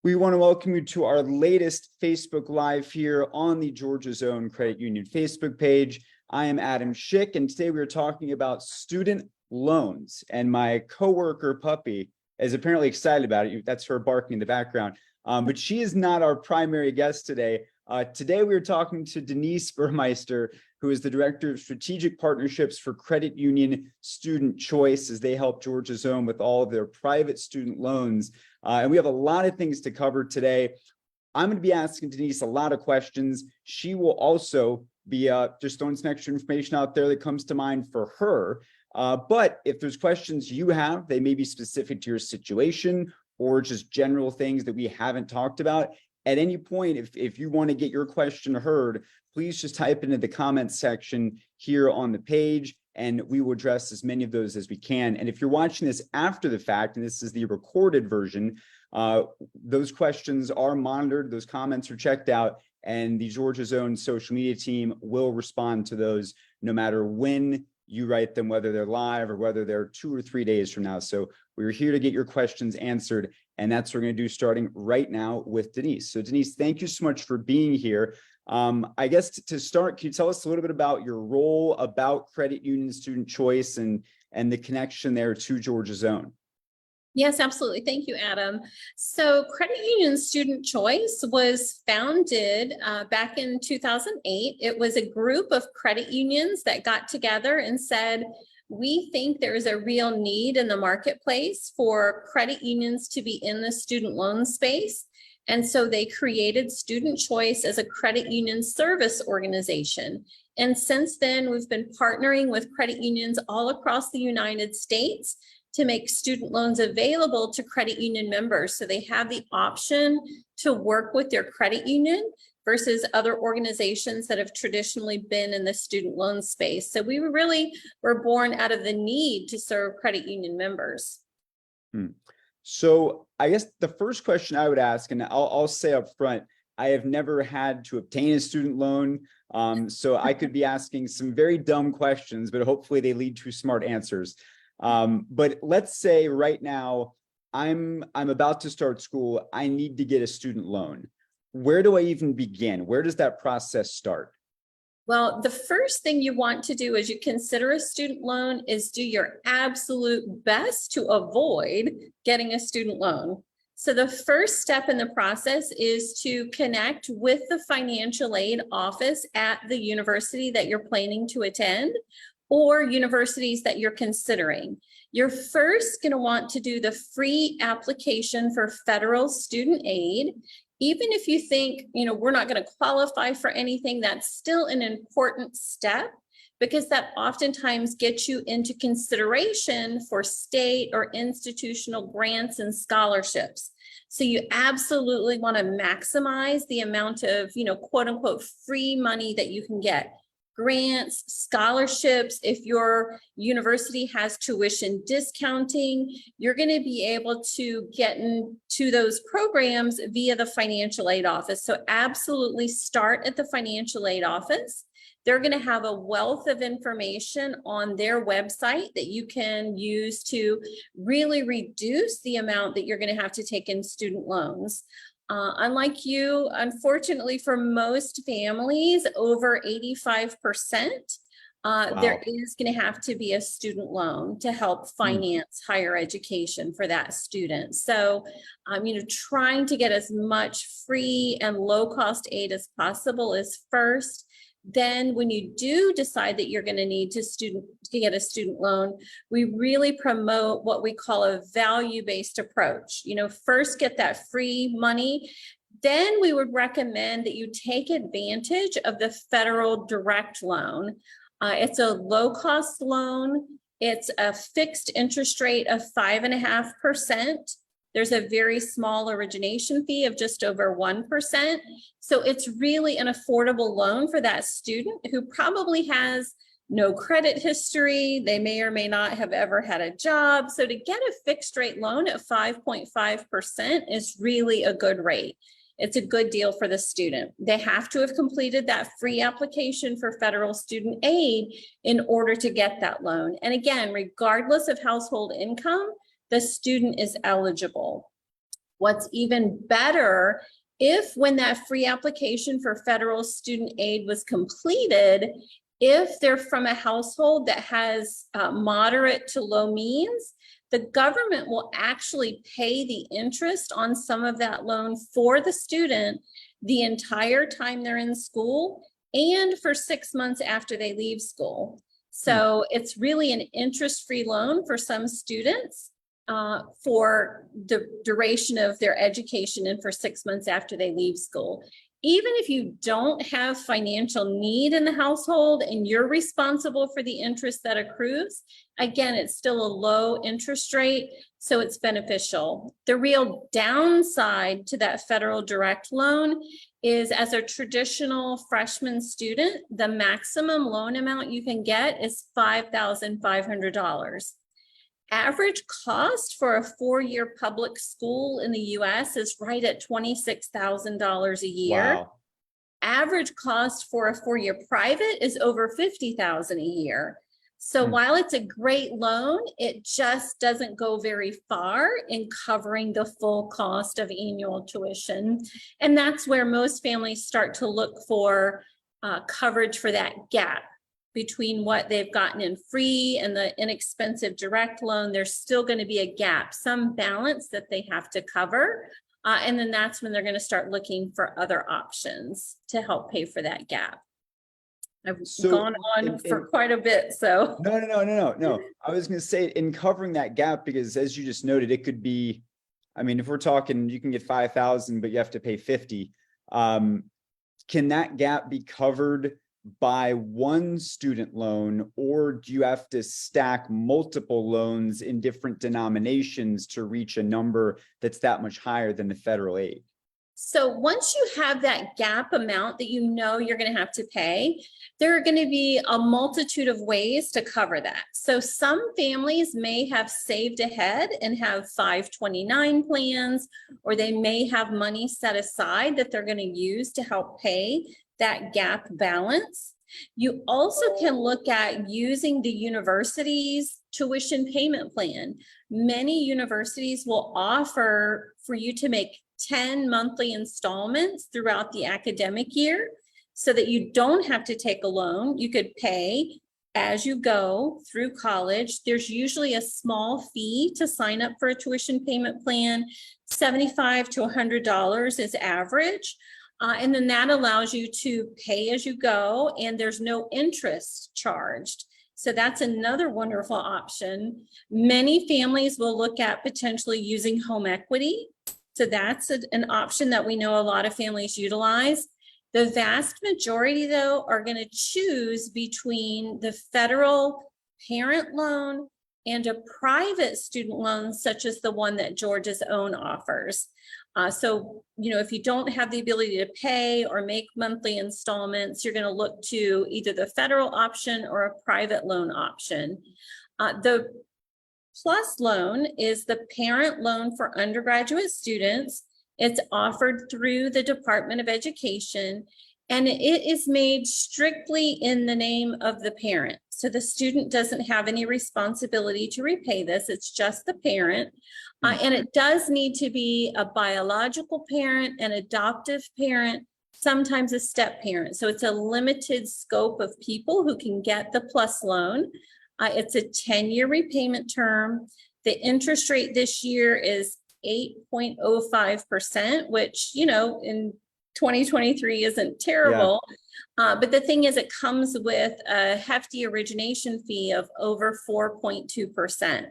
We want to welcome you to our latest Facebook Live here on the Georgia Zone Credit Union Facebook page. I am Adam Schick, and today we are talking about student loans. And my coworker, Puppy, is apparently excited about it. That's her barking in the background. But she is not our primary guest today. Today we are talking to Denise Burmeister, who is the Director of Strategic Partnerships for Credit Union Student Choice, as they help Georgia Zone with all of their private student loans. And we have a lot of things to cover today. I'm going to be asking Denise a lot of questions. She will also be just throwing some extra information out there that comes to mind for her. But if there's questions you have, they may be specific to your situation or just general things that we haven't talked about. At any point, if you want to get your question heard, please just type into the comments section here on the page, and we will address as many of those as we can. And if you're watching this after the fact, and this is the recorded version, those questions are monitored, those comments are checked out, and the Georgia Zone social media team will respond to those no matter when you write them, whether they're live or whether they're 2 or 3 days from now. So we're here to get your questions answered, and that's what we're going to do starting right now with Denise. So Denise, thank you so much for being here. I guess to start, can you tell us a little bit about your role, about Credit Union Student Choice, and the connection there to Georgia Zone? Yes, absolutely. Thank you, Adam. So Credit Union Student Choice was founded back in 2008. It was a group of credit unions that got together and said, we think there is a real need in the marketplace for credit unions to be in the student loan space. And so they created Student Choice as a credit union service organization. And since then, we've been partnering with credit unions all across the United States to make student loans available to credit union members. So they have the option to work with their credit union versus other organizations that have traditionally been in the student loan space. So we were born out of the need to serve credit union members. So I guess the first question I would ask, and I'll say up front, I have never had to obtain a student loan. So I could be asking some very dumb questions, but hopefully they lead to smart answers. But let's say right now I'm about to start school. I need to get a student loan. Where do I even begin? Where does that process start? Well, the first thing you want to do as you consider a student loan is do your absolute best to avoid getting a student loan. So the first step in the process is to connect with the financial aid office at the university that you're planning to attend, or universities that you're considering. You're first going to want to do the free application for federal student aid. Even if you think, we're not going to qualify for anything, that's still an important step, because that oftentimes gets you into consideration for state or institutional grants and scholarships. So you absolutely want to maximize the amount of, quote unquote, free money that you can get. Grants, scholarships. If your university has tuition discounting, you're going to be able to get into those programs via the financial aid office. So absolutely start at the financial aid office. They're going to have a wealth of information on their website that you can use to really reduce the amount that you're going to have to take in student loans. Unlike you, unfortunately, for most families, over 85%, Wow. There is going to have to be a student loan to help finance higher education for that student. So, trying to get as much free and low-cost aid as possible is first. Then when you do decide that you're going to need to get a student loan, we really promote what we call a value-based approach. First get that free money. Then we would recommend that you take advantage of the federal direct loan. It's a low-cost loan. It's a fixed interest rate of 5.5%. There's a very small origination fee of just over 1%. So it's really an affordable loan for that student who probably has no credit history. They may or may not have ever had a job. So to get a fixed rate loan at 5.5% is really a good rate. It's a good deal for the student. They have to have completed that free application for federal student aid in order to get that loan. And again, regardless of household income, the student is eligible. What's even better, if when that free application for federal student aid was completed, if they're from a household that has moderate to low means, the government will actually pay the interest on some of that loan for the student the entire time they're in school and for 6 months after they leave school. So it's really an interest-free loan for some students for the duration of their education and for 6 months after they leave school. Even if you don't have financial need in the household and you're responsible for the interest that accrues, again, it's still a low interest rate, so it's beneficial. The real downside to that federal direct loan is, as a traditional freshman student, the maximum loan amount you can get is $5,500. Average cost for a 4-year public school in the US is right at $26,000 a year. Wow. Average cost for a 4-year private is over $50,000 a year. So while it's a great loan, it just doesn't go very far in covering the full cost of annual tuition. And that's where most families start to look for coverage for that gap between what they've gotten in free and the inexpensive direct loan. There's still going to be a gap, some balance that they have to cover. And then that's when they're going to start looking for other options to help pay for that gap. I've gone on for quite a bit, so. No. I was going to say, in covering that gap, because as you just noted, it could be, I mean, if we're talking, you can get 5,000, but you have to pay 50. Can that gap be covered by one student loan, or do you have to stack multiple loans in different denominations to reach a number that's that much higher than the federal aid? So once you have that gap amount that you know you're going to have to pay, there are going to be a multitude of ways to cover that. So some families may have saved ahead and have 529 plans, or they may have money set aside that they're going to use to help pay that gap balance. You also can look at using the university's tuition payment plan. Many universities will offer for you to make 10 monthly installments throughout the academic year so that you don't have to take a loan. You could pay as you go through college. There's usually a small fee to sign up for a tuition payment plan. $75 to $100 is average. And then that allows you to pay as you go, and there's no interest charged. So that's another wonderful option. Many families will look at potentially using home equity. So that's an option that we know a lot of families utilize. The vast majority, though, are going to choose between the federal parent loan and a private student loan, such as the one that George's Own offers. So, if you don't have the ability to pay or make monthly installments, you're going to look to either the federal option or a private loan option. The PLUS loan is the parent loan for undergraduate students. It's offered through the Department of Education, and it is made strictly in the name of the parent. So the student doesn't have any responsibility to repay this. It's just the parent. And it does need to be a biological parent, an adoptive parent, sometimes a step parent. So it's a limited scope of people who can get the PLUS loan. It's a 10-year repayment term. The interest rate this year is 8.05%, which, in 2023 isn't terrible. Yeah. But the thing is, it comes with a hefty origination fee of over 4.2%.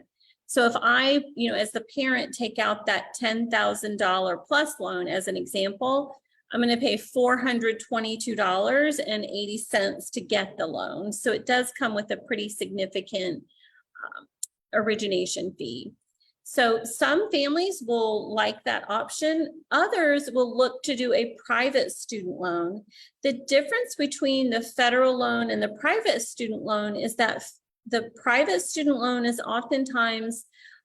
So if I, as the parent, take out that $10,000 PLUS loan as an example, I'm going to pay $422.80 to get the loan. So it does come with a pretty significant origination fee. So some families will like that option. Others will look to do a private student loan. The difference between the federal loan and the private student loan is that the private student loan is oftentimes,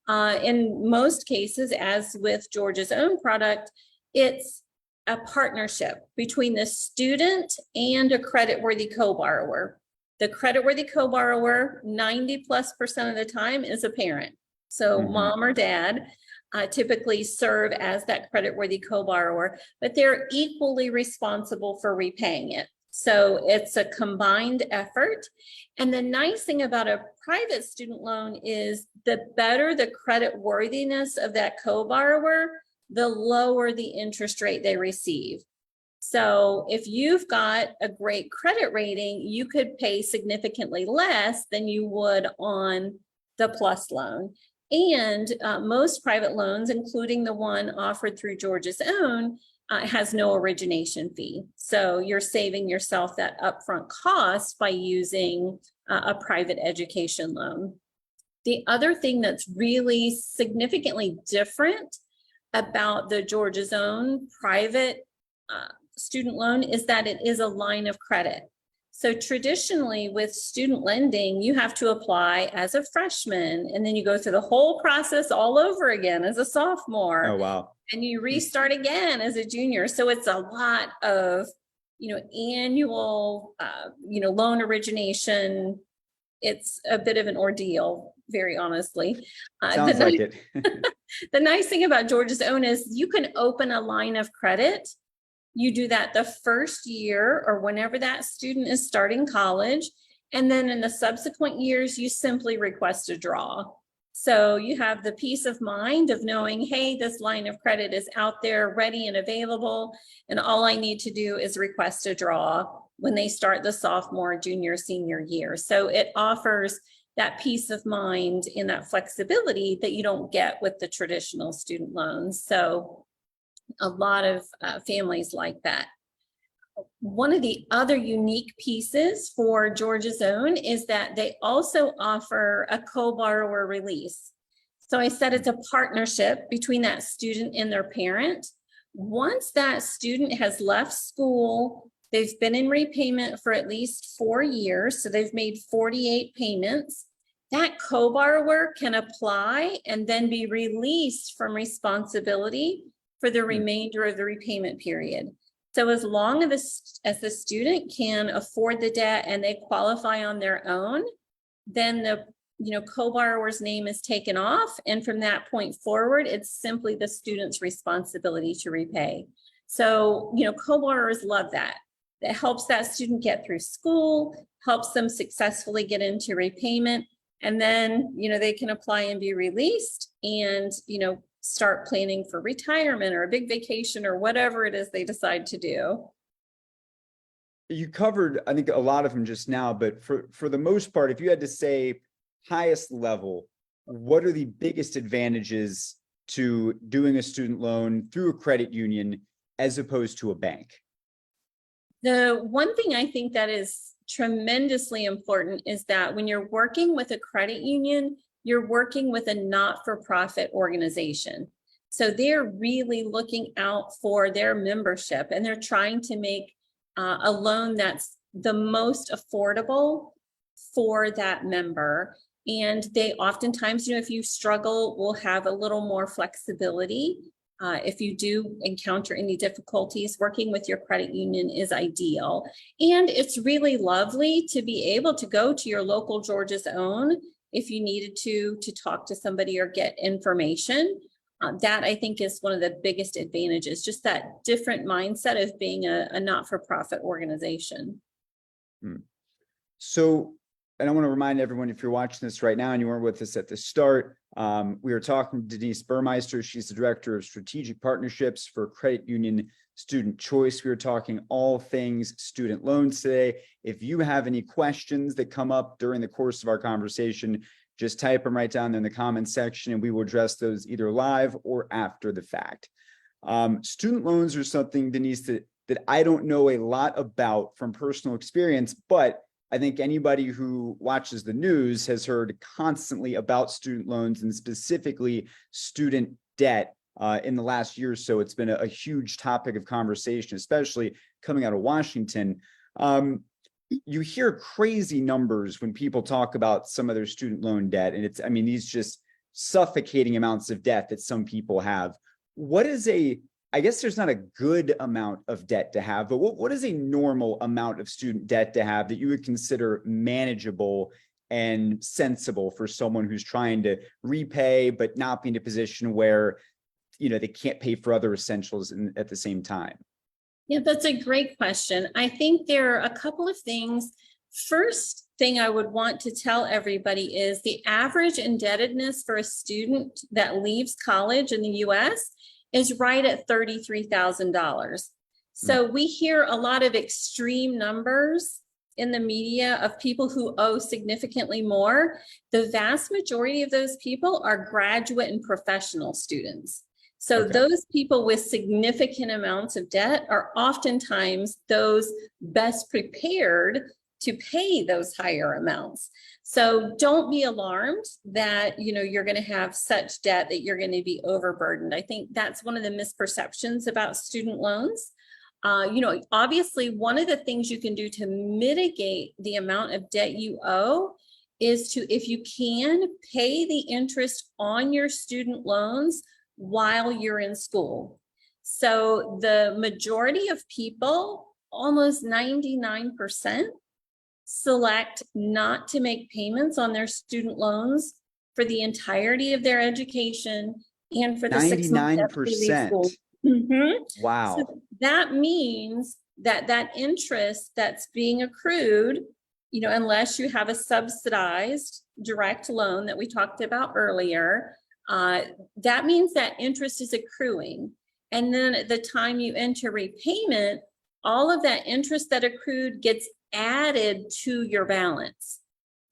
in most cases, as with George's Own product, it's a partnership between the student and a creditworthy co-borrower. The creditworthy co-borrower, 90+% of the time, is a parent. So mom or dad. typically serve as that creditworthy co-borrower, but they're equally responsible for repaying it. So it's a combined effort. And the nice thing about a private student loan is the better the credit worthiness of that co-borrower, the lower the interest rate they receive. So if you've got a great credit rating, you could pay significantly less than you would on the PLUS loan. And most private loans, including the one offered through Georgia's Own, has no origination fee. So you're saving yourself that upfront cost by using a private education loan. The other thing that's really significantly different about the Georgia's Own private student loan is that it is a line of credit. So traditionally with student lending, you have to apply as a freshman, and then you go through the whole process all over again as a sophomore. Oh, wow. And you restart again as a junior. So it's a lot of, annual, loan origination. It's a bit of an ordeal, very honestly. Sounds like it. The nice thing about Georgia's Own is you can open a line of credit. You do that the first year or whenever that student is starting college. And then in the subsequent years, you simply request a draw. So you have the peace of mind of knowing, hey, this line of credit is out there ready and available. And all I need to do is request a draw when they start the sophomore, junior, senior year. So it offers that peace of mind and that flexibility that you don't get with the traditional student loans. So a lot of families like that. One of the other unique pieces for Georgia's Own is that they also offer a co-borrower release. So I said it's a partnership between that student and their parent. Once that student has left school, they've been in repayment for at least 4 years, so they've made 48 payments. That co-borrower can apply and then be released from responsibility for the remainder of the repayment period. So as long as the student can afford the debt and they qualify on their own, then the co-borrower's name is taken off. And from that point forward, it's simply the student's responsibility to repay. So, co-borrowers love that. It helps that student get through school, helps them successfully get into repayment. And then, they can apply and be released and, start planning for retirement or a big vacation or whatever it is they decide to do. You covered, I think, a lot of them just now, but for the most part, if you had to say highest level, what are the biggest advantages to doing a student loan through a credit union as opposed to a bank? The one thing I think that is tremendously important is that when you're working with a credit union, you're working with a not-for-profit organization. So they're really looking out for their membership, and they're trying to make a loan that's the most affordable for that member. And they oftentimes, if you struggle, will have a little more flexibility. If you do encounter any difficulties, working with your credit union is ideal. And it's really lovely to be able to go to your local Georgia's Own if you needed to talk to somebody or get information. That I think is one of the biggest advantages, just that different mindset of being a not-for-profit organization. So, and I want to remind everyone, if you're watching this right now and you weren't with us at the start, we were talking to Denise Burmeister. She's the Director of Strategic Partnerships for Credit Union Student Choice. We were talking all things student loans today. If you have any questions that come up during the course of our conversation, just type them right down there in the comments section and we will address those either live or after the fact. Student loans are something, Denise, that I don't know a lot about from personal experience, but I think anybody who watches the news has heard constantly about student loans and specifically student debt. In the last year or so, it's been a huge topic of conversation, especially coming out of Washington. You hear crazy numbers when people talk about some of their student loan debt. And these just suffocating amounts of debt that some people have. I guess there's not a good amount of debt to have, but what is a normal amount of student debt to have that you would consider manageable and sensible for someone who's trying to repay, but not be in a position where, they can't pay for other essentials at the same time? Yeah, that's a great question. I think there are a couple of things. First thing I would want to tell everybody is the average indebtedness for a student that leaves college in the US is right at $33,000. So we hear a lot of extreme numbers in the media of people who owe significantly more. The vast majority of those people are graduate and professional students. So Okay. those people with significant amounts of debt are oftentimes those best prepared to pay those higher amounts. So don't be alarmed that you're going to have such debt that you're going to be overburdened. I think that's one of the misperceptions about student loans. Obviously, one of the things you can do to mitigate the amount of debt you owe is to, if you can, pay the interest on your student loans while you're in school. So the majority of people, almost 99%, select not to make payments on their student loans for the entirety of their education and for the 6 months after they leave 99%. school. Wow. So that means that interest that's being accrued, unless you have a subsidized direct loan that we talked about earlier, that means that interest is accruing. And then at the time you enter repayment, all of that interest that accrued gets added to your balance.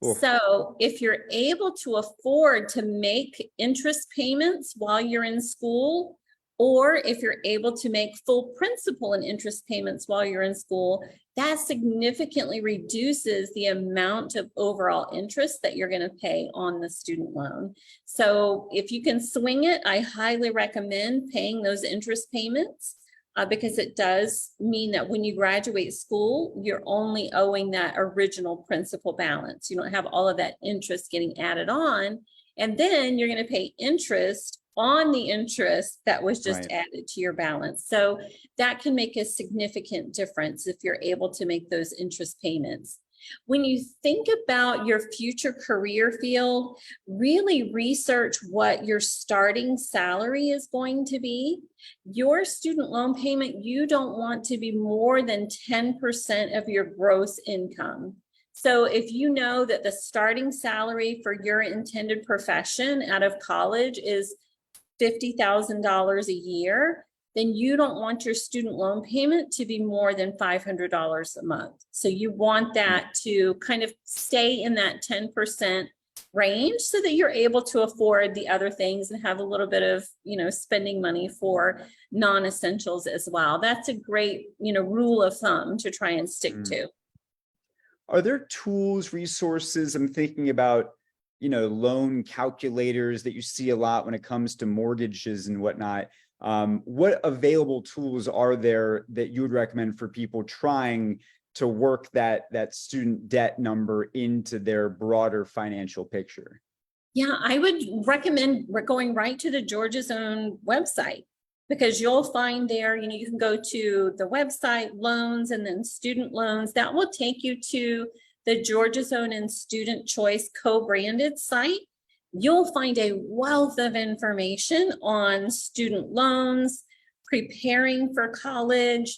Oof. So if you're able to afford to make interest payments while you're in school, or if you're able to make full principal and interest payments while you're in school, that significantly reduces the amount of overall interest that you're going to pay on the student loan. So if you can swing it, I highly recommend paying those interest payments because it does mean that when you graduate school, you're only owing that original principal balance. You don't have all of that interest getting added on. And then you're going to pay interest on the interest that was just Right. added to your balance. So that can make a significant difference if you're able to make those interest payments. When you think about your future career field, really research what your starting salary is going to be. Your student loan payment, you don't want to be more than 10% of your gross income. So if you know that the starting salary for your intended profession out of college is $50,000 a year, then you don't want your student loan payment to be more than $500 a month. So you want that to kind of stay in that 10% range so that you're able to afford the other things and have a little bit of, spending money for non-essentials as well. That's a great, rule of thumb to try and stick to. Are there tools, resources? I'm thinking about, loan calculators that you see a lot when it comes to mortgages and whatnot. What available tools are there that you would recommend for people trying to work that student debt number into their broader financial picture? Yeah, I would recommend going right to the Georgia's Own website, because you'll find there, you can go to the website, loans, and then student loans. That will take you to the Georgia's Own and Student Choice co-branded site. You'll find a wealth of information on student loans, preparing for college.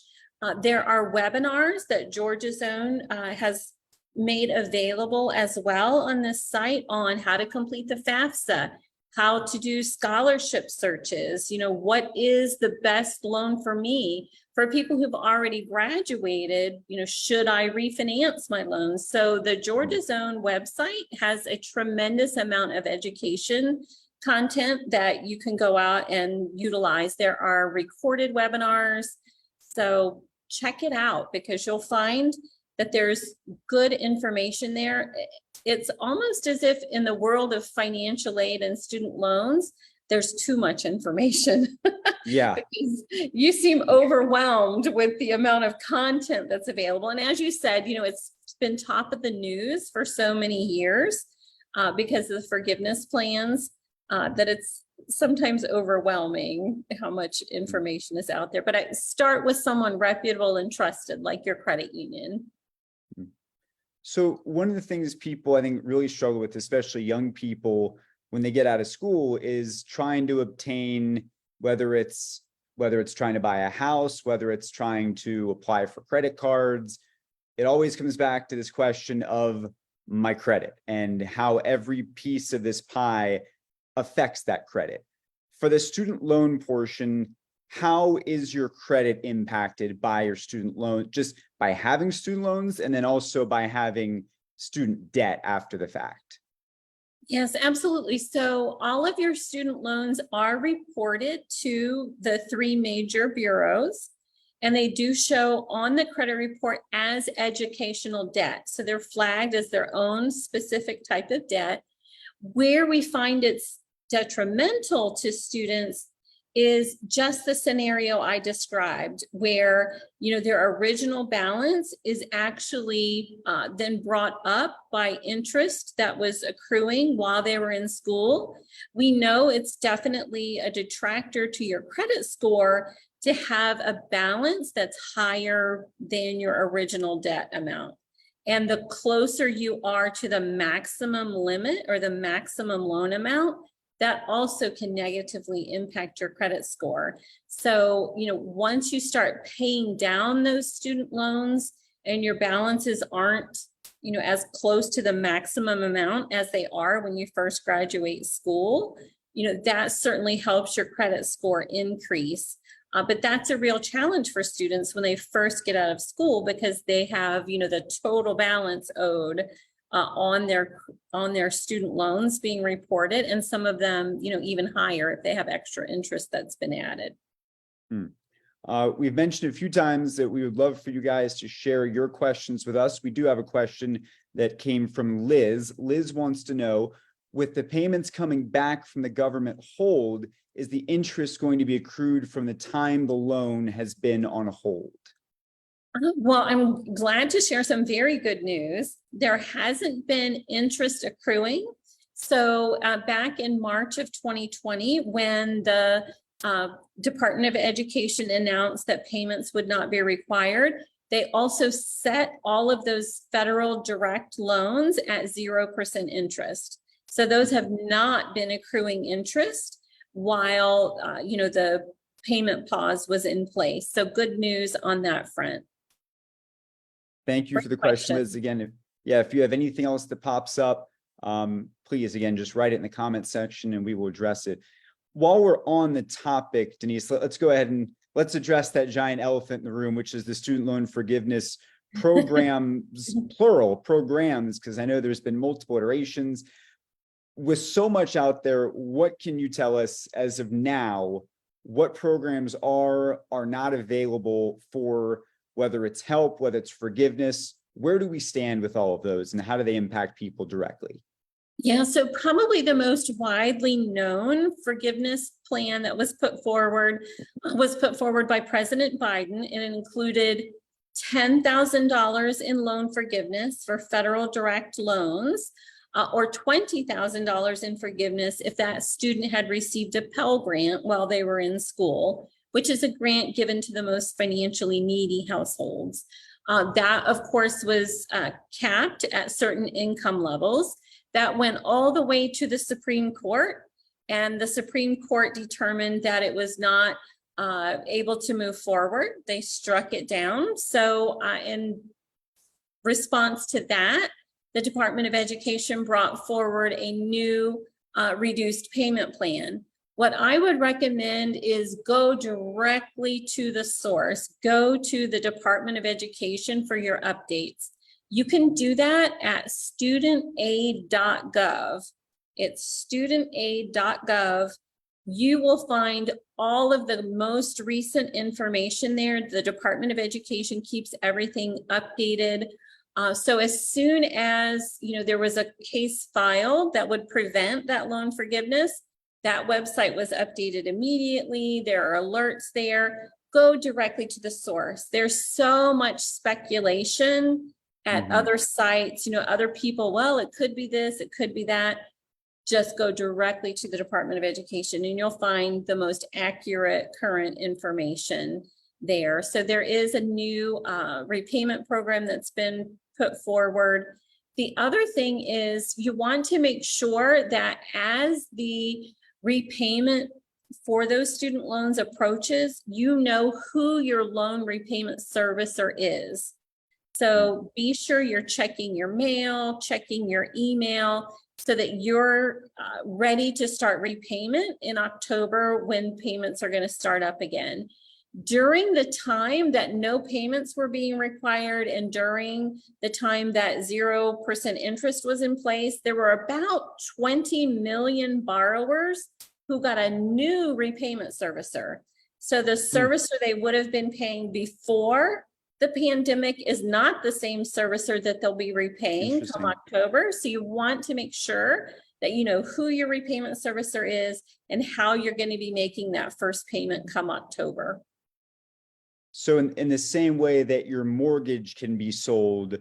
There are webinars that Georgia's Own has made available as well on this site on how to complete the FAFSA, how to do scholarship searches, what is the best loan for me? For people who've already graduated, should I refinance my loans? So the Georgia's Own website has a tremendous amount of education content that you can go out and utilize. There are recorded webinars. So check it out, because you'll find that there's good information there. It's almost as if in the world of financial aid and student loans, there's too much information. Yeah. Because you seem overwhelmed with the amount of content that's available. And as you said, it's been top of the news for so many years because of the forgiveness plans that it's sometimes overwhelming how much information is out there. But I start with someone reputable and trusted, like your credit union. So one of the things people I think really struggle with, especially young people, when they get out of school, is trying to obtain, whether it's trying to buy a house, whether it's trying to apply for credit cards. It always comes back to this question of my credit and how every piece of this pie affects that credit. For the student loan portion, how is your credit impacted by your student loan, just by having student loans and then also by having student debt after the fact? Yes, absolutely. So all of your student loans are reported to the three major bureaus, and they do show on the credit report as educational debt. So they're flagged as their own specific type of debt. Where we find it's detrimental to students is just the scenario I described, where their original balance is actually then brought up by interest that was accruing while they were in school. We know it's definitely a detractor to your credit score to have a balance that's higher than your original debt amount. And the closer you are to the maximum limit or the maximum loan amount, that also can negatively impact your credit score. So, once you start paying down those student loans and your balances aren't, as close to the maximum amount as they are when you first graduate school, that certainly helps your credit score increase. But that's a real challenge for students when they first get out of school, because they have, the total balance owed on their student loans being reported, and some of them, even higher if they have extra interest that's been added. We've mentioned a few times that we would love for you guys to share your questions with us. We do have a question that came from Liz. Liz wants to know, with the payments coming back from the government hold, is the interest going to be accrued from the time the loan has been on hold? Well, I'm glad to share some very good news. There hasn't been interest accruing. So back in March of 2020, when the Department of Education announced that payments would not be required, they also set all of those federal direct loans at 0% interest. So those have not been accruing interest while the payment pause was in place. So good news on that front. Thank you for the question, Liz. Again, if you have anything else that pops up, please, again, just write it in the comment section and we will address it. While we're on the topic, Denise, let's go ahead and let's address that giant elephant in the room, which is the student loan forgiveness programs, plural programs, because I know there's been multiple iterations. With so much out there, what can you tell us as of now, what programs are not available for, whether it's help, whether it's forgiveness? Where do we stand with all of those, and how do they impact people directly? Yeah, so probably the most widely known forgiveness plan that was put forward by President Biden, and it included $10,000 in loan forgiveness for federal direct loans, or $20,000 in forgiveness if that student had received a Pell Grant while they were in school, which is a grant given to the most financially needy households. That, of course, was capped at certain income levels. That went all the way to the Supreme Court, and the Supreme Court determined that it was not able to move forward. They struck it down. So in response to that, the Department of Education brought forward a new reduced payment plan. What I would recommend is go directly to the source. Go to the Department of Education for your updates. You can do that at studentaid.gov. It's studentaid.gov. You will find all of the most recent information there. The Department of Education keeps everything updated. So as soon as there was a case filed that would prevent that loan forgiveness, that website was updated immediately. There are alerts there. Go directly to the source. There's so much speculation at other sites, other people, well, it could be this, it could be that. Just go directly to the Department of Education and you'll find the most accurate current information. there. So there is a new repayment program that's been put forward. The other thing is you want to make sure that as the repayment for those student loans approaches, you know who your loan repayment servicer is. So be sure you're checking your mail, checking your email, so that you're ready to start repayment in October when payments are going to start up again. During the time that no payments were being required and during the time that 0% interest was in place, there were about 20 million borrowers who got a new repayment servicer. So the servicer they would have been paying before the pandemic is not the same servicer that they'll be repaying come October. So you want to make sure that you know who your repayment servicer is and how you're going to be making that first payment come October. So in the same way that your mortgage can be sold,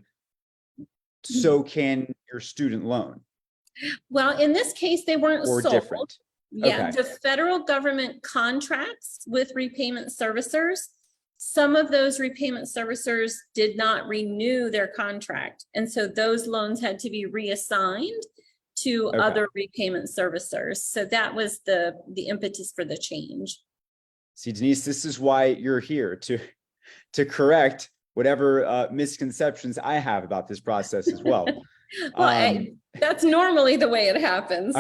so can your student loan? Well, in this case, they weren't or sold. Different. Yeah, Okay. the federal government contracts with repayment servicers. Some of those repayment servicers did not renew their contract. And so those loans had to be reassigned to other repayment servicers. So that was the impetus for the change. See, Denise, this is why you're here to correct whatever misconceptions I have about this process as well. Well, that's normally the way it happens.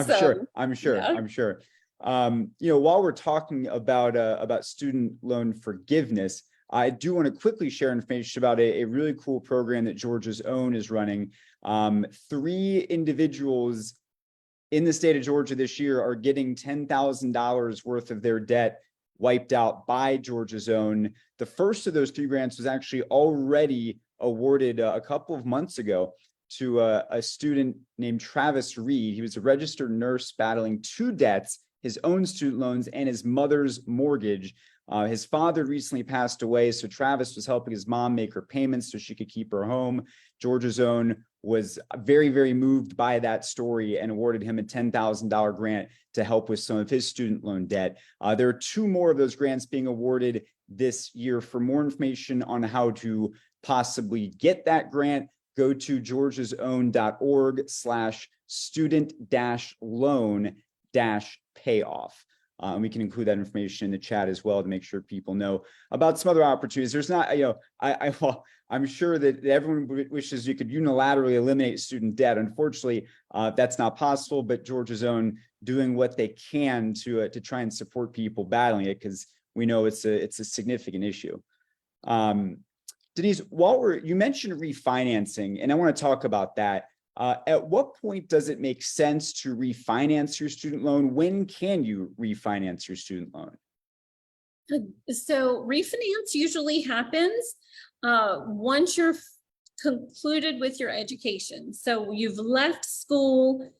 I'm sure. While we're talking about student loan forgiveness, I do want to quickly share information about a really cool program that Georgia's Own is running. 3 individuals in the state of Georgia this year are getting $10,000 worth of their debt wiped out by Georgia's Own. The first of those 3 grants was actually already awarded a couple of months ago to a student named Travis Reed. He was a registered nurse battling 2 debts, his own student loans and his mother's mortgage. His father recently passed away, so Travis was helping his mom make her payments so she could keep her home. Georgia's Own was very, very moved by that story and awarded him a $10,000 grant to help with some of his student loan debt. There are 2 more of those grants being awarded this year. For more information on how to possibly get that grant, go to georgiasOwn.org/student-loan-payoff. And we can include that information in the chat as well to make sure people know about some other opportunities. There's not, I'm sure that everyone wishes you could unilaterally eliminate student debt. Unfortunately, that's not possible, but Georgia's Own doing what they can to try and support people battling it, because we know it's a significant issue. Denise, you mentioned refinancing, and I want to talk about that. At what point does it make sense to refinance your student loan? When can you refinance your student loan? So refinance usually happens once you're concluded with your education. So you've left school,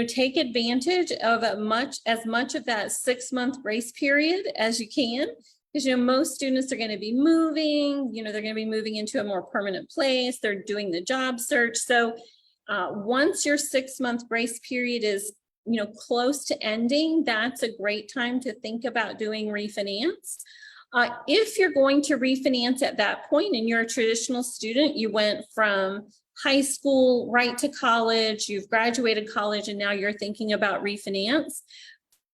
take advantage of as much of that 6-month grace period as you can. Because, most students are going to be moving, they're going to be moving into a more permanent place. They're doing the job search. So once your 6-month grace period is, close to ending, that's a great time to think about doing refinance. If you're going to refinance at that point and you're a traditional student, you went from high school right to college, you've graduated college, and now you're thinking about refinance,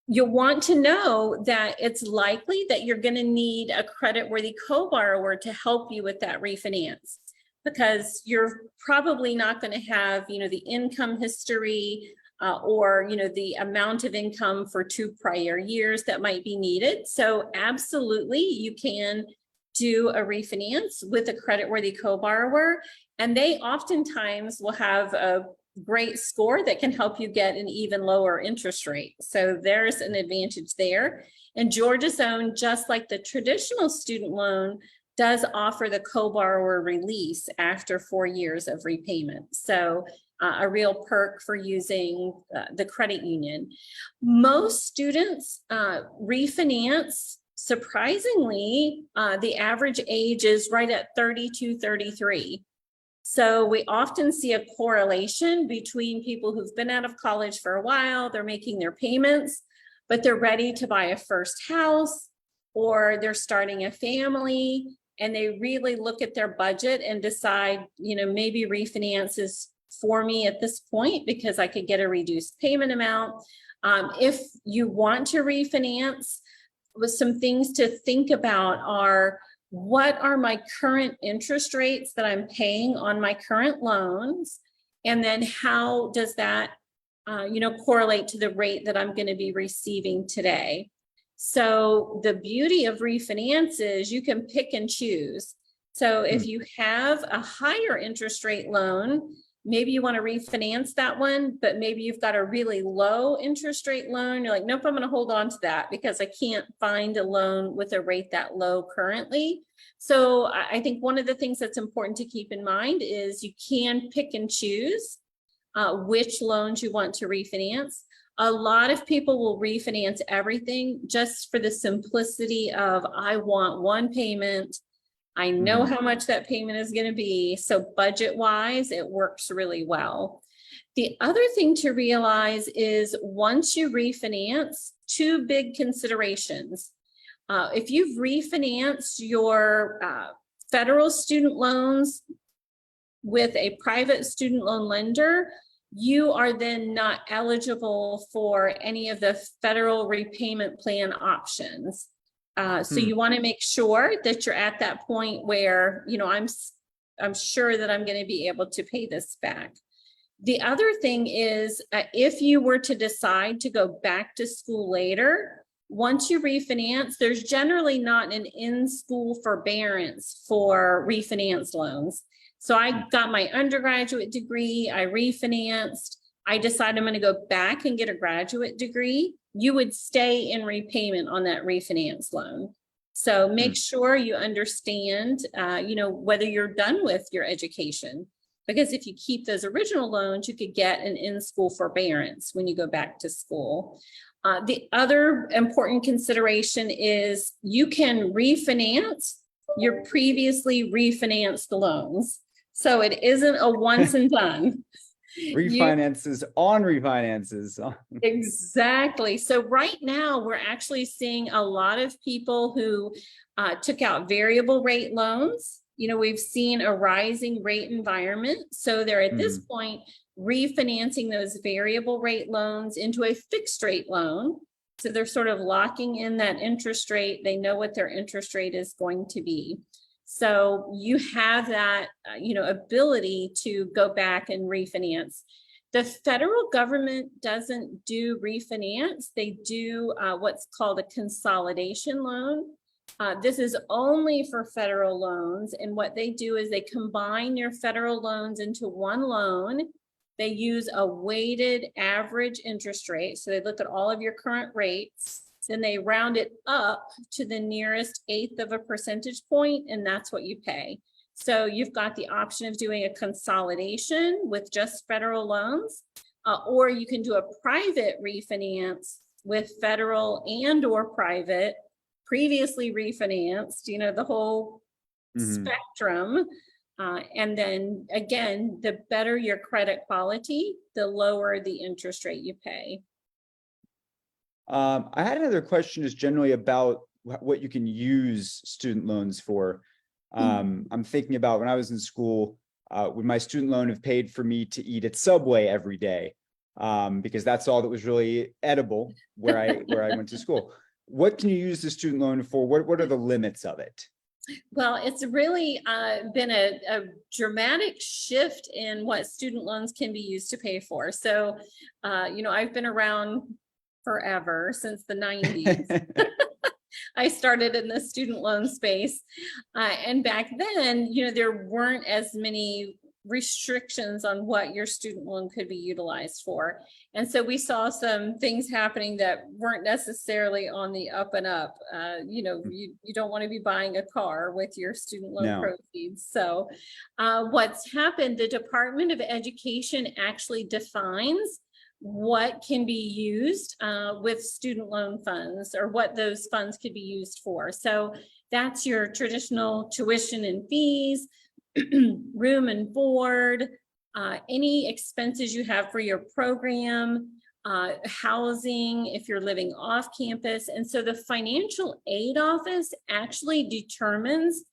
you'll want to know that it's likely that you're going to need a credit-worthy co-borrower to help you with that refinance, because you're probably not going to have, the income history or, the amount of income for 2 prior years that might be needed. So absolutely, you can do a refinance with a credit-worthy co-borrower, and they oftentimes will have a great score that can help you get an even lower interest rate. So there's an advantage there. And Georgia's Own, just like the traditional student loan, does offer the co-borrower release after 4 years of repayment. So a real perk for using the credit union. Most students refinance. Surprisingly, the average age is right at 32, 33. So we often see a correlation between people who've been out of college for a while, they're making their payments, but they're ready to buy a first house. or they're starting a family and they really look at their budget and decide, maybe refinance is for me at this point because I could get a reduced payment amount. If you want to refinance, with some things to think about are, what are my current interest rates that I'm paying on my current loans? And then how does that, correlate to the rate that I'm going to be receiving today? So the beauty of refinance is you can pick and choose. So if you have a higher interest rate loan, maybe you want to refinance that one, but maybe you've got a really low interest rate loan. You're like, nope, I'm going to hold on to that because I can't find a loan with a rate that low currently. So I think one of the things that's important to keep in mind is you can pick and choose which loans you want to refinance. A lot of people will refinance everything just for the simplicity of, I want one payment. I know how much that payment is going to be. So budget wise, it works really well. The other thing to realize is once you refinance, two big considerations. If you've refinanced your federal student loans with a private student loan lender, you are then not eligible for any of the federal repayment plan options. So you want to make sure that you're at that point where, I'm sure that I'm going to be able to pay this back. The other thing is, if you were to decide to go back to school later, once you refinance, there's generally not an in-school forbearance for refinance loans. So I got my undergraduate degree, I refinanced, I decided I'm going to go back and get a graduate degree. You would stay in repayment on that refinance loan. So make sure you understand, whether you're done with your education, because if you keep those original loans, you could get an in-school forbearance when you go back to school. The other important consideration is you can refinance your previously refinanced loans. So it isn't a once and done. Refinances on refinances. Exactly. So right now we're actually seeing a lot of people who took out variable rate loans. We've seen a rising rate environment. So they're at this point refinancing those variable rate loans into a fixed rate loan. So they're sort of locking in that interest rate. They know what their interest rate is going to be. So you have that, ability to go back and refinance. The federal government doesn't do refinance. They do what's called a consolidation loan. This is only for federal loans. And what they do is they combine your federal loans into one loan. They use a weighted average interest rate. So they look at all of your current rates. Then they round it up to the nearest eighth of a percentage point, and that's what you pay. So you've got the option of doing a consolidation with just federal loans, or you can do a private refinance with federal and or private, previously refinanced, the whole spectrum. And then again, the better your credit quality, the lower the interest rate you pay. I had another question just generally about what you can use student loans for. I'm thinking about when I was in school, would my student loan have paid for me to eat at Subway every day? Because that's all that was really edible where I went to school. What can you use the student loan for? What are the limits of it? Well, it's really been a dramatic shift in what student loans can be used to pay for. So, I've been around forever, since the 90s. I started in the student loan space. And back then, there weren't as many restrictions on what your student loan could be utilized for. And so we saw some things happening that weren't necessarily on the up and up. You don't want to be buying a car with your student loan proceeds. So what's happened, the Department of Education actually defines what can be used with student loan funds, or what those funds could be used for. So that's your traditional tuition and fees, room and board, any expenses you have for your program, housing if you're living off campus. And so the financial aid office actually determines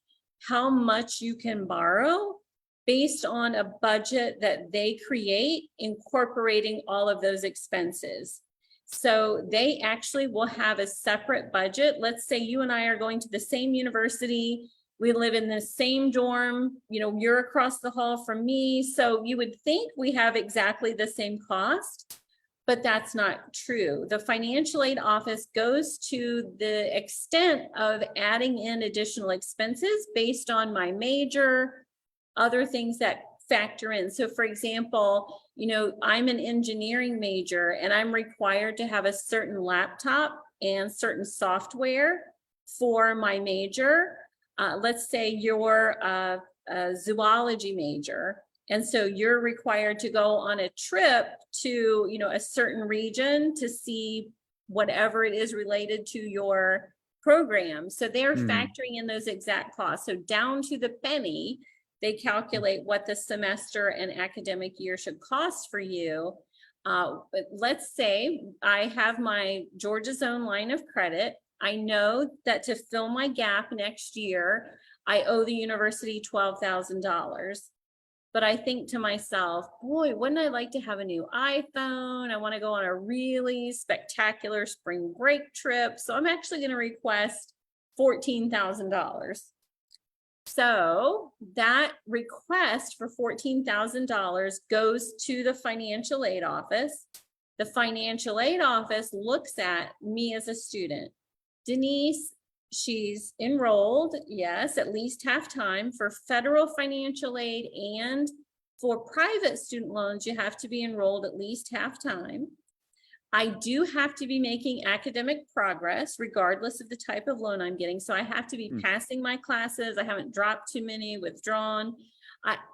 how much you can borrow based on a budget that they create, incorporating all of those expenses. So they actually will have a separate budget. Let's say you and I are going to the same university. We live in the same dorm, you're across the hall from me. So you would think we have exactly the same cost, but that's not true. The financial aid office goes to the extent of adding in additional expenses based on my major, other things that factor in. So for example, I'm an engineering major and I'm required to have a certain laptop and certain software for my major. Let's say you're a zoology major. And so you're required to go on a trip to, a certain region to see whatever it is related to your program. So they're factoring in those exact costs. So down to the penny, they calculate what the semester and academic year should cost for you. But let's say I have my Georgia Zone line of credit. I know that to fill my gap next year, I owe the university $12,000. But I think to myself, boy, wouldn't I like to have a new iPhone? I want to go on a really spectacular spring break trip. So I'm actually going to request $14,000. So that request for $14,000 goes to the financial aid office. The financial aid office looks at me as a student. Denise, she's enrolled, yes, at least half-time for federal financial aid, and for private student loans, you have to be enrolled at least half-time. I do have to be making academic progress regardless of the type of loan I'm getting. So I have to be passing my classes. I haven't dropped too many, withdrawn.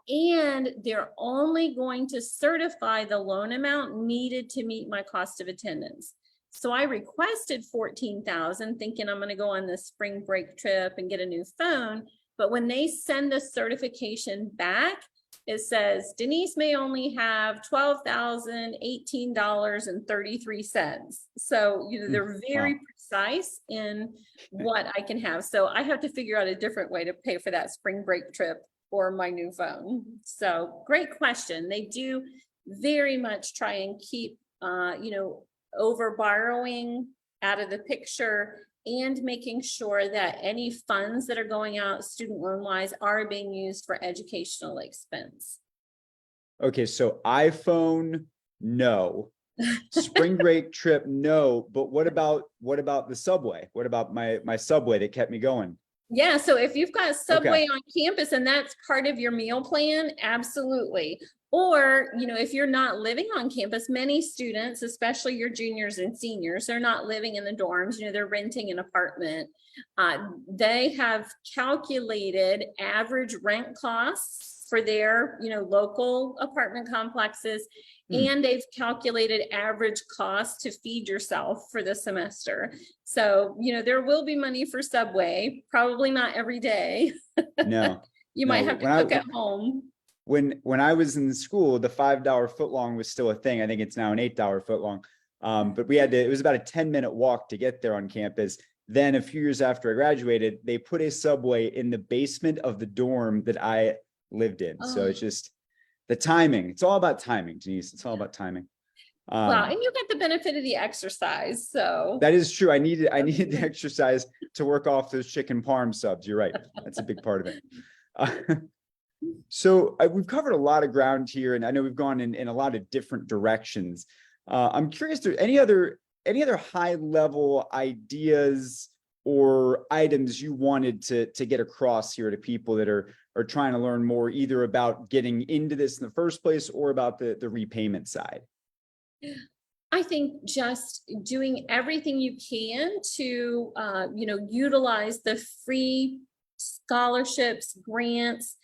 And they're only going to certify the loan amount needed to meet my cost of attendance. So I requested $14,000 thinking I'm going to go on this spring break trip and get a new phone. But when they send the certification back, it says Denise may only have $12,018.33. So, they're very precise in what I can have. So I have to figure out a different way to pay for that spring break trip or my new phone. So great question. They do very much try and keep, over borrowing out of the picture, and making sure that any funds that are going out student loan wise are being used for educational expense. Okay, so iPhone, no. Spring break trip, no. But what about the subway? What about my subway that kept me going? Yeah, so if you've got Subway on campus and that's part of your meal plan, absolutely. Or, if you're not living on campus, many students, especially your juniors and seniors, they're not living in the dorms, they're renting an apartment. They have calculated average rent costs for their, local apartment complexes, and they've calculated average cost to feed yourself for the semester. So, there will be money for Subway, probably not every day. No. You might have to cook at home. When I was in school, the $5 footlong was still a thing. I think it's now an $8 footlong. But it was about a 10-minute walk to get there on campus. Then a few years after I graduated, they put a Subway in the basement of the dorm that I lived in. So it's just the timing. It's all about timing, Denise. It's all about timing. Well, and you got the benefit of the exercise. So that is true. I needed the exercise to work off those chicken parm subs. You're right. That's a big part of it. So we've covered a lot of ground here, and I know we've gone in a lot of different directions. I'm curious, there any other high level ideas or items you wanted to get across here to people that are trying to learn more, either about getting into this in the first place or about the repayment side? I think just doing everything you can to, utilize the free scholarships, grants.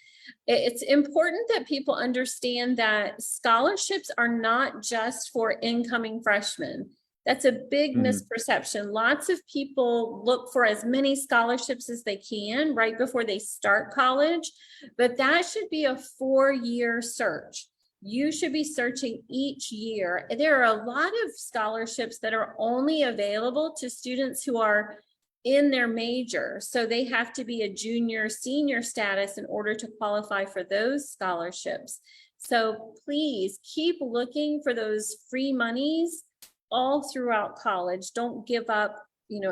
It's important that people understand that scholarships are not just for incoming freshmen. That's a big misperception. Lots of people look for as many scholarships as they can right before they start college, but that should be a 4-year search. you should be searching each year. There are a lot of scholarships that are only available to students who are in their major. So they have to be a junior, senior status in order to qualify for those scholarships. So please keep looking for those free monies all throughout college. Don't give up,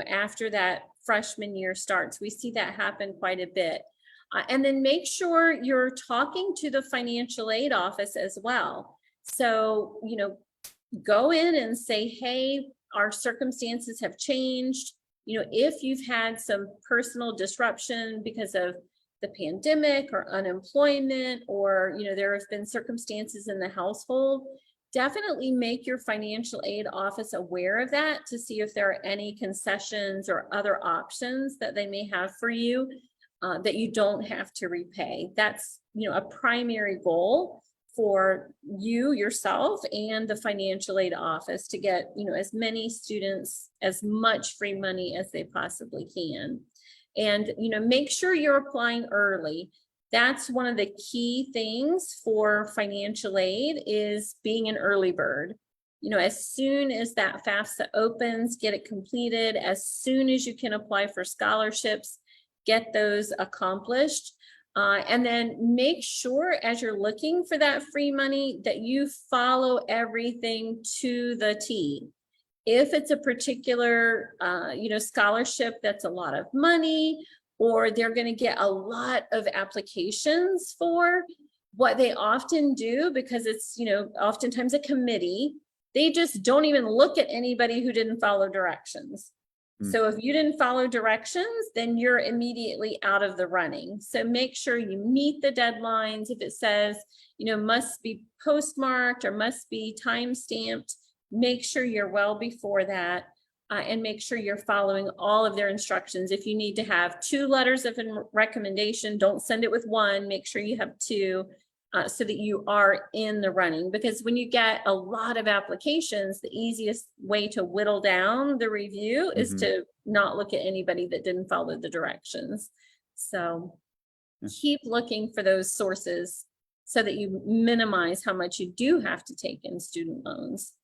after that freshman year starts. We see that happen quite a bit. And then make sure you're talking to the financial aid office as well. So, go in and say, hey, our circumstances have changed. If you've had some personal disruption because of the pandemic or unemployment, or, there have been circumstances in the household, definitely make your financial aid office aware of that to see if there are any concessions or other options that they may have for you. That you don't have to repay. That's, a primary goal for you, yourself, and the financial aid office to get, as many students as much free money as they possibly can. And, make sure you're applying early. That's one of the key things for financial aid is being an early bird. As soon as that FAFSA opens, get it completed. As soon as you can apply for scholarships, get those accomplished. And then make sure as you're looking for that free money that you follow everything to the T. If it's a particular, scholarship that's a lot of money, or they're going to get a lot of applications for, what they often do, because it's, oftentimes a committee, they just don't even look at anybody who didn't follow directions. So if you didn't follow directions, then you're immediately out of the running. So make sure you meet the deadlines. If it says, must be postmarked or must be time stamped, make sure you're well before that, and make sure you're following all of their instructions. If you need to have 2 letters of recommendation, don't send it with 1, make sure you have 2. So that you are in the running, because when you get a lot of applications, the easiest way to whittle down the review is to not look at anybody that didn't follow the directions. So keep looking for those sources so that you minimize how much you do have to take in student loans.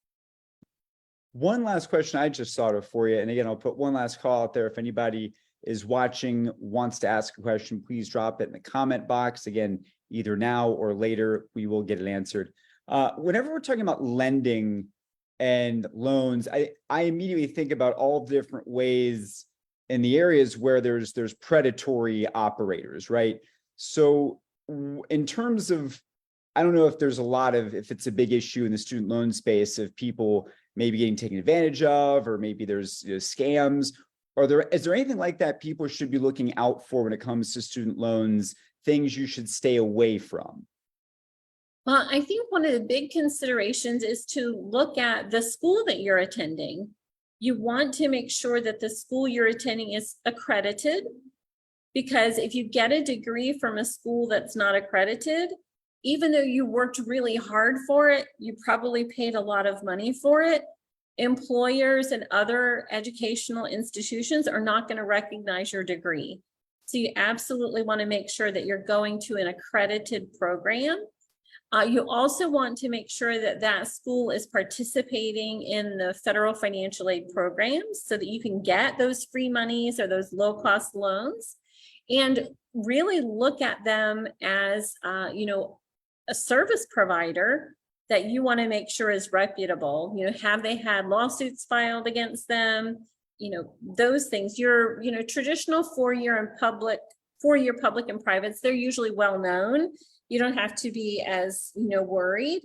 One last question I just thought of for you. And again, I'll put one last call out there. If anybody is watching, wants to ask a question, please drop it in the comment box. Again, either now or later, we will get it answered. Whenever we're talking about lending and loans, I immediately think about all the different ways in the areas where there's predatory operators, right? So in terms of, I don't know if there's if it's a big issue in the student loan space of people maybe getting taken advantage of, or maybe there's scams. Is there anything like that people should be looking out for when it comes to student loans, things you should stay away from? Well, I think one of the big considerations is to look at the school that you're attending. You want to make sure that the school you're attending is accredited, because if you get a degree from a school that's not accredited, even though you worked really hard for it, you probably paid a lot of money for it, employers and other educational institutions are not going to recognize your degree. So you absolutely want to make sure that you're going to an accredited program. You also want to make sure that that school is participating in the federal financial aid programs so that you can get those free monies or those low-cost loans, and really look at them as, a service provider that you want to make sure is reputable. Have they had lawsuits filed against them? Those things. Your, traditional four-year public and privates, they're usually well known. You don't have to be as, worried,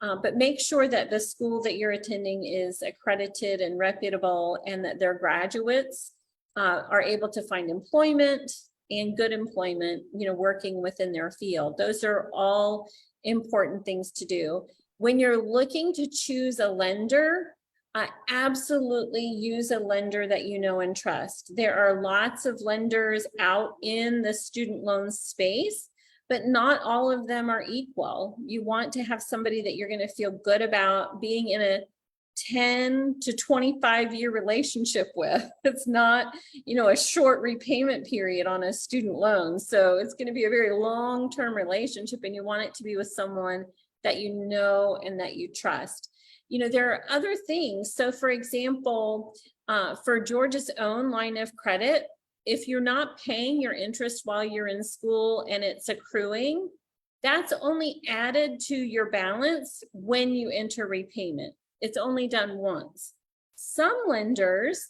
but make sure that the school that you're attending is accredited and reputable, and that their graduates are able to find employment and good employment, working within their field. Those are all important things to do. When you're looking to choose a lender, absolutely use a lender that you know and trust. There are lots of lenders out in the student loan space, but not all of them are equal. You want to have somebody that you're going to feel good about being in a 10 to 25 year relationship with. It's not, a short repayment period on a student loan. So it's going to be a very long-term relationship, and you want it to be with someone that you know and that you trust. You know, there are other things. So for example, for Georgia's own line of credit, if you're not paying your interest while you're in school and it's accruing, that's only added to your balance when you enter repayment. It's only done once. Some lenders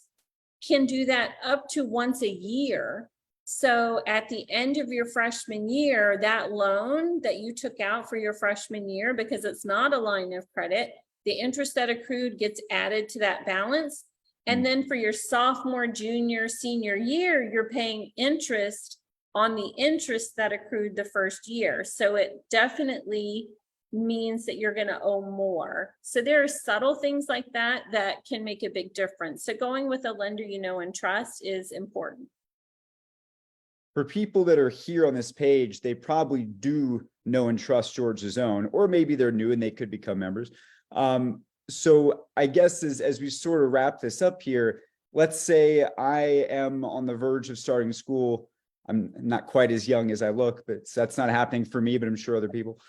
can do that up to once a year. So at the end of your freshman year, that loan that you took out for your freshman year, because it's not a line of credit, the interest that accrued gets added to that balance. And then for your sophomore, junior, senior year, you're paying interest on the interest that accrued the first year. So it definitely means that you're going to owe more. So there are subtle things like that that can make a big difference. So going with a lender you know and trust is important. For people that are here on this page, they probably do know and trust Georgia's Own, or maybe they're new and they could become members. So I guess as we sort of wrap this up here, let's say I am on the verge of starting school. I'm not quite as young as I look, but that's not happening for me, but I'm sure other people.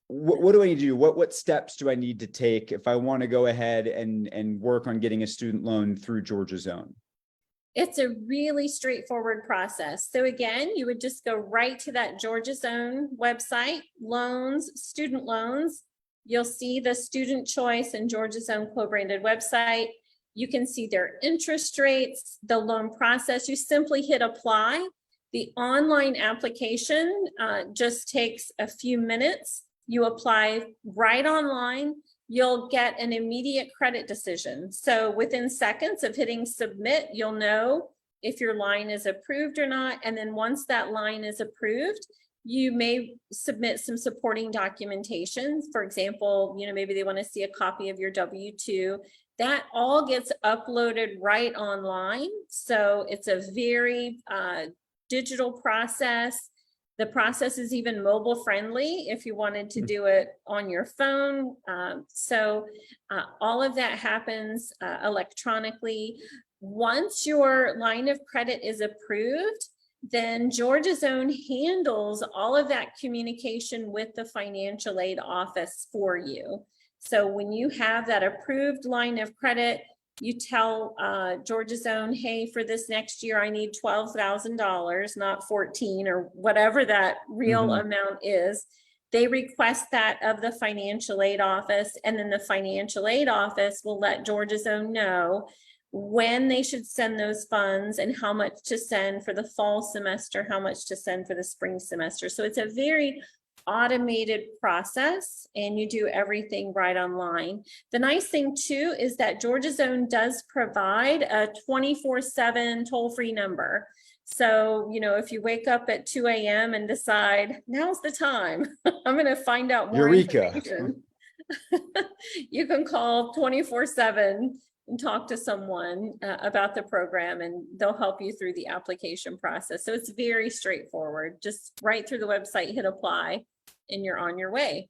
What do I need to do? What steps do I need to take if I want to go ahead and work on getting a student loan through Georgia's Own? It's a really straightforward process. So again, you would just go right to that Georgia's Own website, loans, student loans. You'll see the student choice and Georgia's Own co-branded website. You can see their interest rates, the loan process. You simply hit apply. The online application just takes a few minutes. You apply right online. You'll get an immediate credit decision. So within seconds of hitting submit, you'll know if your line is approved or not. And then once that line is approved, you may submit some supporting documentation. For example, you know, maybe they want to see a copy of your W-2. That all gets uploaded right online. So it's a very digital process. The process is even mobile friendly if you wanted to do it on your phone. All of that happens electronically. Once your line of credit is approved, then Georgia's Own handles all of that communication with the financial aid office for you. So when you have that approved line of credit, you tell Georgia's Own, hey, for this next year, I need $12,000, not 14 or whatever that real amount is. They request that of the financial aid office, and then the financial aid office will let Georgia's Own know when they should send those funds and how much to send for the fall semester, how much to send for the spring semester. So it's a very automated process and you do everything right online. The nice thing too is that Georgia's Own does provide a 24/7 toll-free number. So, you know, if you wake up at 2 a.m. and decide now's the time, I'm going to find out more information. You can call 24/7 and talk to someone about the program, and they'll help you through the application process. So it's very straightforward. Just right through the website, hit apply, and you're on your way.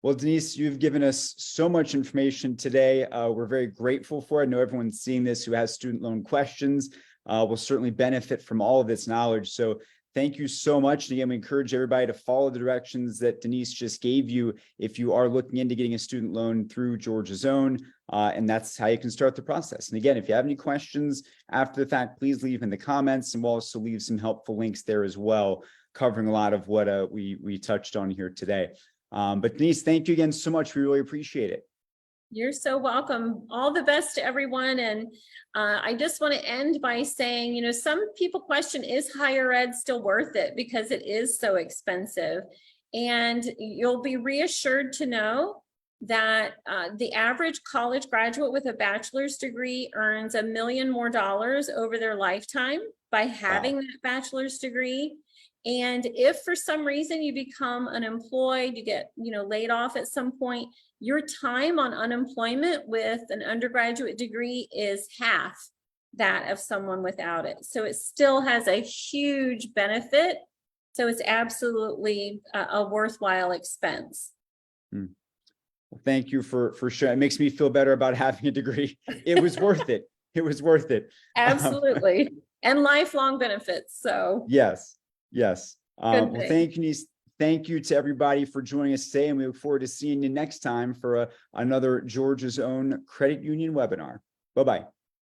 Well, Denise, you've given us so much information today. We're very grateful for it. I know everyone's seeing this who has student loan questions will certainly benefit from all of this knowledge. So thank you so much. And again, we encourage everybody to follow the directions that Denise just gave you if you are looking into getting a student loan through Georgia's Own. And that's how you can start the process. And again, if you have any questions after the fact, please leave in the comments, and we'll also leave some helpful links there as well, covering a lot of what we touched on here today. But Denise, thank you again so much. We really appreciate it. You're so welcome. All the best to everyone. And I just want to end by saying, you know, some people question, is higher ed still worth it? Because it is so expensive. And you'll be reassured to know that the average college graduate with a bachelor's degree earns $1 million more over their lifetime by having that bachelor's degree. And if for some reason you become unemployed, you get, you know, laid off at some point, your time on unemployment with an undergraduate degree is half that of someone without it. So it still has a huge benefit. So it's absolutely a worthwhile expense. Well, thank you for sharing. It makes me feel better about having a degree. It was worth it. It was worth it. Absolutely. And lifelong benefits. So yes. Well, thing. thank you, Denise. thank you to everybody for joining us today, and we look forward to seeing you next time for another Georgia's Own Credit Union webinar. Bye-bye.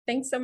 Thanks so much.